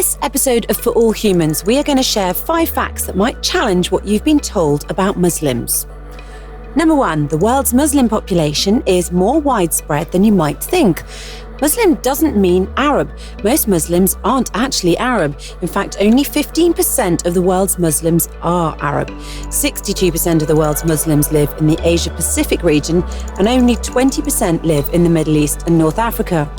this episode of For All Humans, we are going to share 5 facts that might challenge what you've been told about Muslims. Number 1, the world's Muslim population is more widespread than you might think. Muslim doesn't mean Arab. Most Muslims aren't actually Arab. In fact, only 15% of the world's Muslims are Arab. 62% of the world's Muslims live in the Asia-Pacific region, and only 20% live in the Middle East and North Africa.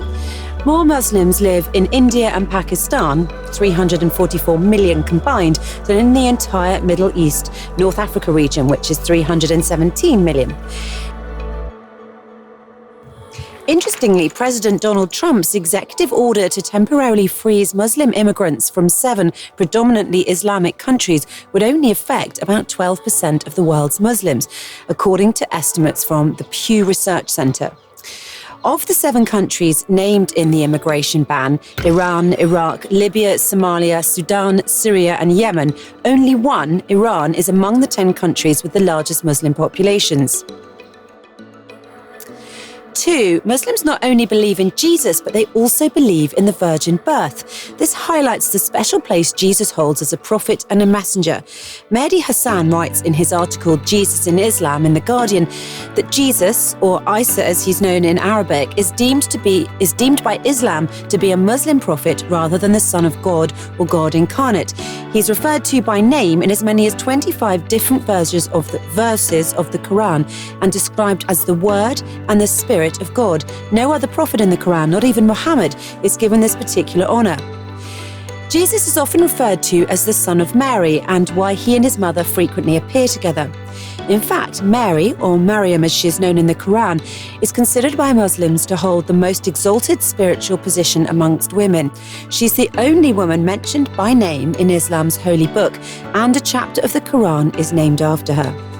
More Muslims live in India and Pakistan, 344 million combined, than in the entire Middle East, North Africa region, which is 317 million. Interestingly, President Donald Trump's executive order to temporarily freeze Muslim immigrants from 7 predominantly Islamic countries would only affect about 12% of the world's Muslims, according to estimates from the Pew Research Center. Of the 7 countries named in the immigration ban, Iran, Iraq, Libya, Somalia, Sudan, Syria and Yemen, only one, Iran, is among the 10 countries with the largest Muslim populations. 2, Muslims not only believe in Jesus, but they also believe in the virgin birth. This highlights the special place Jesus holds as a prophet and a messenger. Mehdi Hassan writes in his article Jesus in Islam in The Guardian that Jesus, or Isa as he's known in Arabic, is deemed by Islam to be a Muslim prophet rather than the Son of God or God incarnate. He's referred to by name in as many as 25 different verses of the Quran and described as the Word and the Spirit of God. No other prophet in the Quran, not even Mohammed, is given this particular honor. Jesus is often referred to as the son of Mary, and why he and his mother frequently appear together. In fact, Mary, or Maryam as she is known in the Quran, is considered by Muslims to hold the most exalted spiritual position amongst women. She's the only woman mentioned by name in Islam's holy book, and a chapter of the Quran is named after her.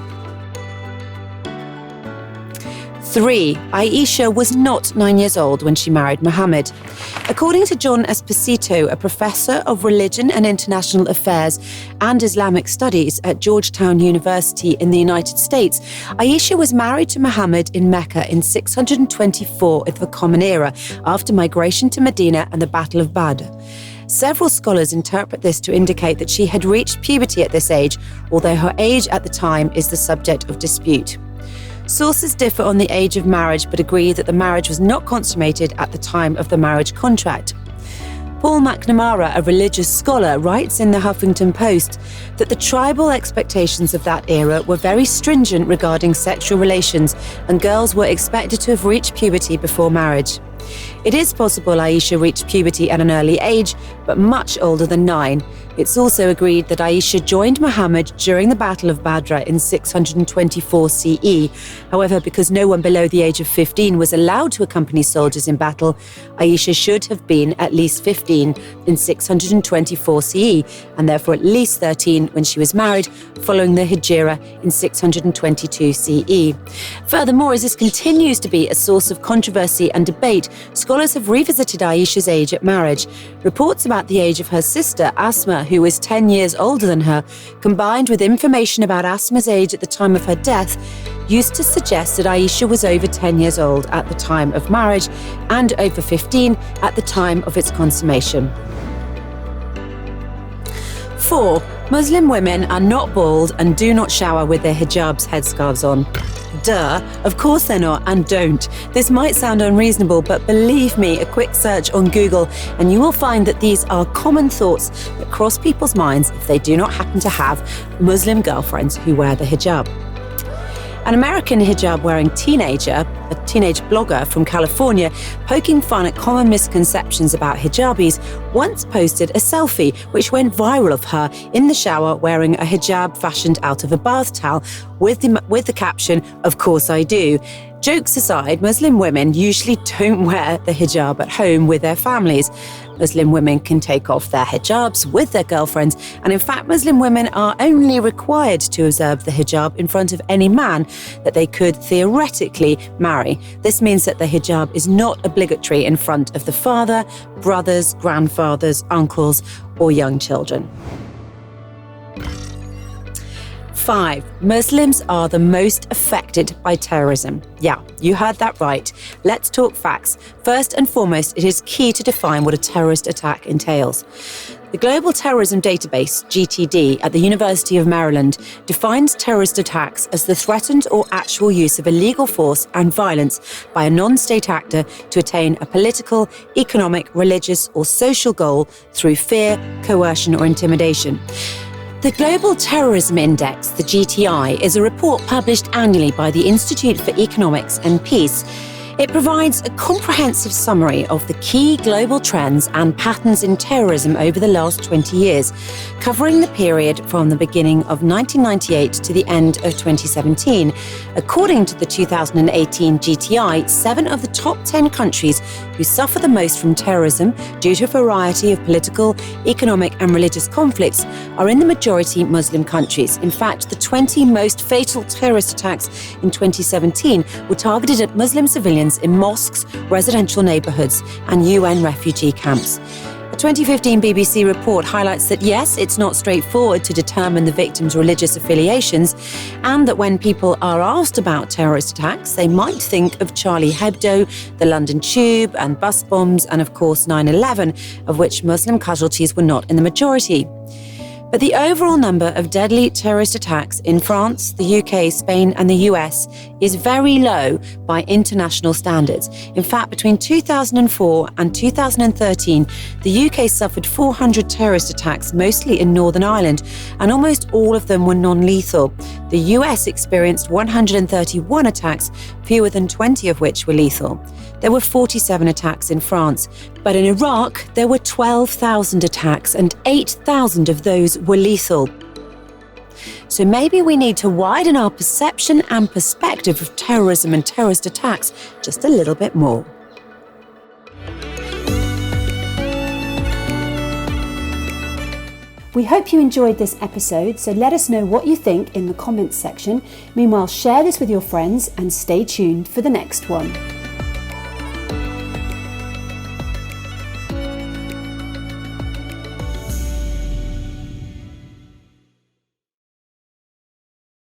3, Ayesha was not 9 years old when she married Mohammed. According to John Esposito, a professor of religion and international affairs and Islamic studies at Georgetown University in the United States, Ayesha was married to Mohammed in Mecca in 624 of the Common Era, after migration to Medina and the Battle of Badr. Several scholars interpret this to indicate that she had reached puberty at this age, although her age at the time is the subject of dispute. Sources differ on the age of marriage, but agree that the marriage was not consummated at the time of the marriage contract. Paul McNamara, a religious scholar, writes in the Huffington Post that the tribal expectations of that era were very stringent regarding sexual relations, and girls were expected to have reached puberty before marriage. It is possible Ayesha reached puberty at an early age, but much older than 9. It's also agreed that Ayesha joined Muhammad during the Battle of Badr in 624 CE. However, because no one below the age of 15 was allowed to accompany soldiers in battle, Ayesha should have been at least 15 in 624 CE, and therefore at least 13 when she was married, following the Hijra in 622 CE. Furthermore, as this continues to be a source of controversy and debate, scholars have revisited Ayesha's age at marriage. Reports about the age of her sister, Asma, who was 10 years older than her, combined with information about Asma's age at the time of her death, used to suggest that Ayesha was over 10 years old at the time of marriage and over 15 at the time of its consummation. 4. Muslim women are not bald and do not shower with their hijabs, headscarves on. Duh, of course they're not, and don't. This might sound unreasonable, but believe me, a quick search on Google and you will find that these are common thoughts that cross people's minds if they do not happen to have Muslim girlfriends who wear the hijab. An American hijab-wearing teenager, a teenage blogger from California, poking fun at common misconceptions about hijabis, once posted a selfie which went viral of her in the shower wearing a hijab fashioned out of a bath towel with the caption, "Of course I do." Jokes aside, Muslim women usually don't wear the hijab at home with their families. Muslim women can take off their hijabs with their girlfriends, and in fact, Muslim women are only required to observe the hijab in front of any man that they could theoretically marry. This means that the hijab is not obligatory in front of the father, brothers, grandfathers, uncles, or young children. 5. Muslims are the most affected by terrorism. Yeah, you heard that right. Let's talk facts. First and foremost, it is key to define what a terrorist attack entails. The Global Terrorism Database, GTD, at the University of Maryland defines terrorist attacks as the threatened or actual use of illegal force and violence by a non-state actor to attain a political, economic, religious, or social goal through fear, coercion, or intimidation. The Global Terrorism Index, the GTI, is a report published annually by the Institute for Economics and Peace. It provides a comprehensive summary of the key global trends and patterns in terrorism over the last 20 years, covering the period from the beginning of 1998 to the end of 2017. According to the 2018 GTI, 7 of the top 10 countries who suffer the most from terrorism due to a variety of political, economic, and religious conflicts are in the majority Muslim countries. In fact, the 20 most fatal terrorist attacks in 2017 were targeted at Muslim civilians in mosques, residential neighbourhoods, and UN refugee camps. A 2015 BBC report highlights that yes, it's not straightforward to determine the victims' religious affiliations, and that when people are asked about terrorist attacks, they might think of Charlie Hebdo, the London Tube, and bus bombs, and of course 9/11, of which Muslim casualties were not in the majority. But the overall number of deadly terrorist attacks in France, the UK, Spain, and the US is very low by international standards. In fact, between 2004 and 2013, the UK suffered 400 terrorist attacks, mostly in Northern Ireland, and almost all of them were non-lethal. The US experienced 131 attacks, fewer than 20 of which were lethal. There were 47 attacks in France, but in Iraq, there were 12,000 attacks, and 8,000 of those were lethal. So maybe we need to widen our perception and perspective of terrorism and terrorist attacks just a little bit more. We hope you enjoyed this episode, so let us know what you think in the comments section. Meanwhile, share this with your friends and stay tuned for the next one.